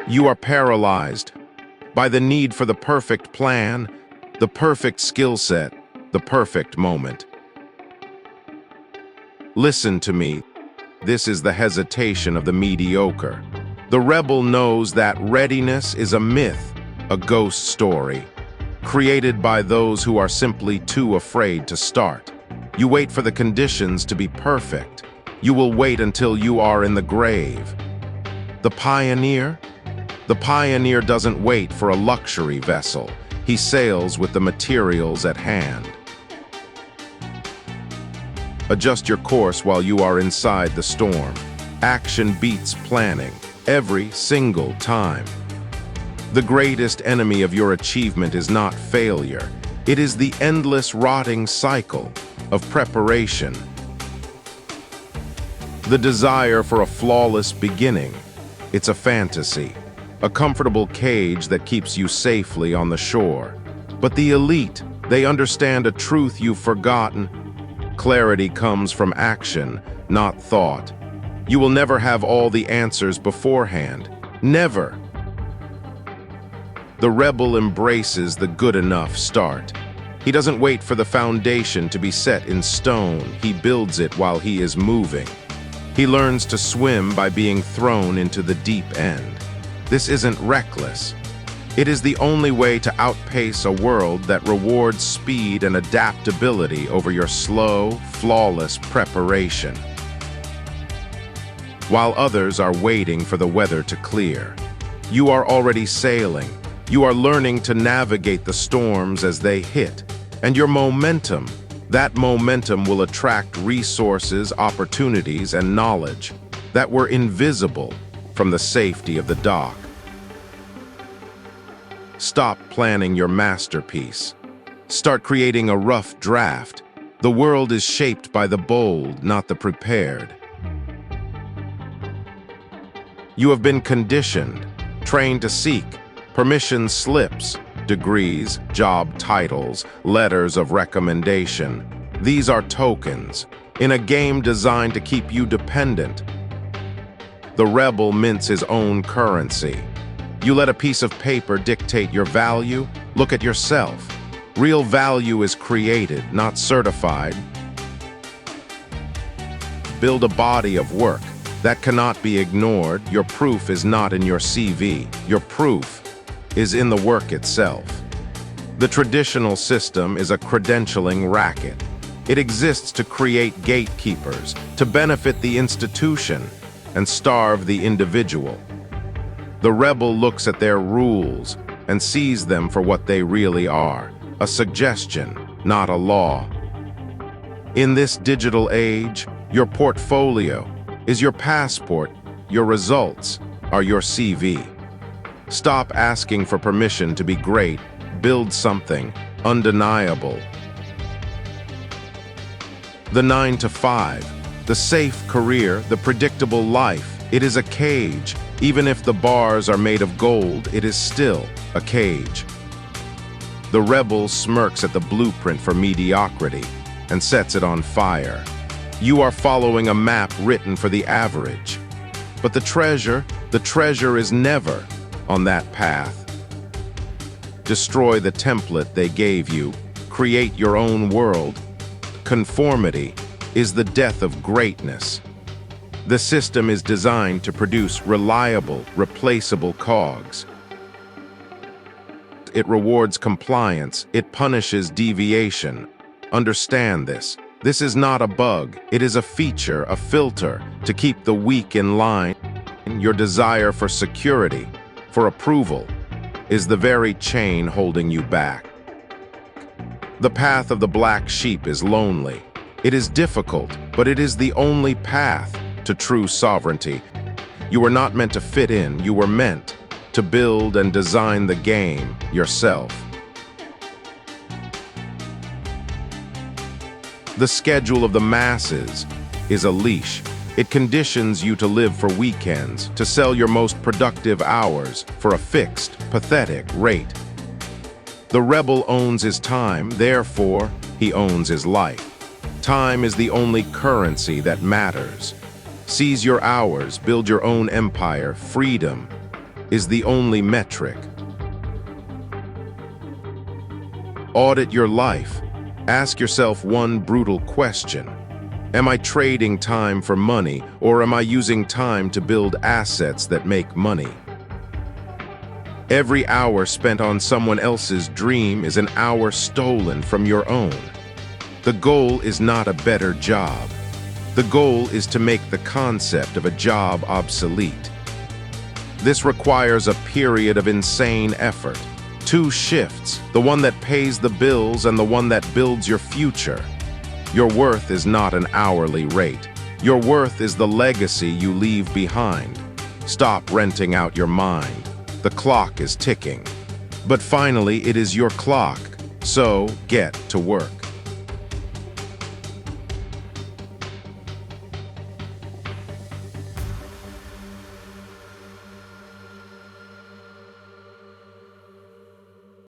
You are paralyzed by the need for the perfect plan, the perfect skill set, the perfect moment. Listen to me. This is the hesitation of the mediocre. The rebel knows that readiness is a myth, a ghost story, created by those who are simply too afraid to start. You wait for the conditions to be perfect. You will wait until you are in the grave. The pioneer? The pioneer doesn't wait for a luxury vessel. He sails with the materials at hand. Adjust your course while you are inside the storm. Action beats planning, every single time. The greatest enemy of your achievement is not failure. It is the endless rotting cycle of preparation. The desire for a flawless beginning. It's a fantasy, a comfortable cage that keeps you safely on the shore. But the elite, they understand a truth you've forgotten. Clarity comes from action, not thought. You will never have all the answers beforehand. Never. The rebel embraces the good enough start. He doesn't wait for the foundation to be set in stone. He builds it while he is moving. He learns to swim by being thrown into the deep end. This isn't reckless. It is the only way to outpace a world that rewards speed and adaptability over your slow, flawless preparation. While others are waiting for the weather to clear, you are already sailing. You are learning to navigate the storms as they hit. And your momentum, that momentum will attract resources, opportunities, and knowledge that were invisible from the safety of the dock. Stop planning your masterpiece. Start creating a rough draft. The world is shaped by the bold, not the prepared. You have been conditioned, trained to seek permission slips, degrees, job titles, letters of recommendation. These are tokens in a game designed to keep you dependent. The rebel mints his own currency. You let a piece of paper dictate your value. Look at yourself. Real value is created, not certified. Build a body of work that cannot be ignored. Your proof is not in your CV. Your proof is in the work itself. The traditional system is a credentialing racket. It exists to create gatekeepers, to benefit the institution, and starve the individual. The rebel looks at their rules and sees them for what they really are, a suggestion, not a law. In this digital age, your portfolio is your passport, your results are your CV. Stop asking for permission to be great. Build something undeniable. The 9-to-5, the safe career, the predictable life, it is a cage. Even if the bars are made of gold, it is still a cage. The rebel smirks at the blueprint for mediocrity and sets it on fire. You are following a map written for the average. But the treasure is never on that path. Destroy the template they gave you. Create your own world. Conformity is the death of greatness. The system is designed to produce reliable, replaceable cogs. It rewards compliance. It punishes deviation. Understand this. This is not a bug. It is a feature, a filter to keep the weak in line. Your desire for security, for approval, is the very chain holding you back. The path of the black sheep is lonely. It is difficult, but it is the only path to true sovereignty. You were not meant to fit in. You were meant to build and design the game yourself. The schedule of the masses is a leash. It conditions you to live for weekends, to sell your most productive hours for a fixed, pathetic rate. The rebel owns his time, therefore, he owns his life. Time is the only currency that matters. Seize your hours, build your own empire, freedom is the only metric. Audit your life. Ask yourself one brutal question. Am I trading time for money, or am I using time to build assets that make money? Every hour spent on someone else's dream is an hour stolen from your own. The goal is not a better job. The goal is to make the concept of a job obsolete. This requires a period of insane effort. 2 shifts, the one that pays the bills and the one that builds your future. Your worth is not an hourly rate. Your worth is the legacy you leave behind. Stop renting out your mind. The clock is ticking. But finally, it is your clock, so get to work.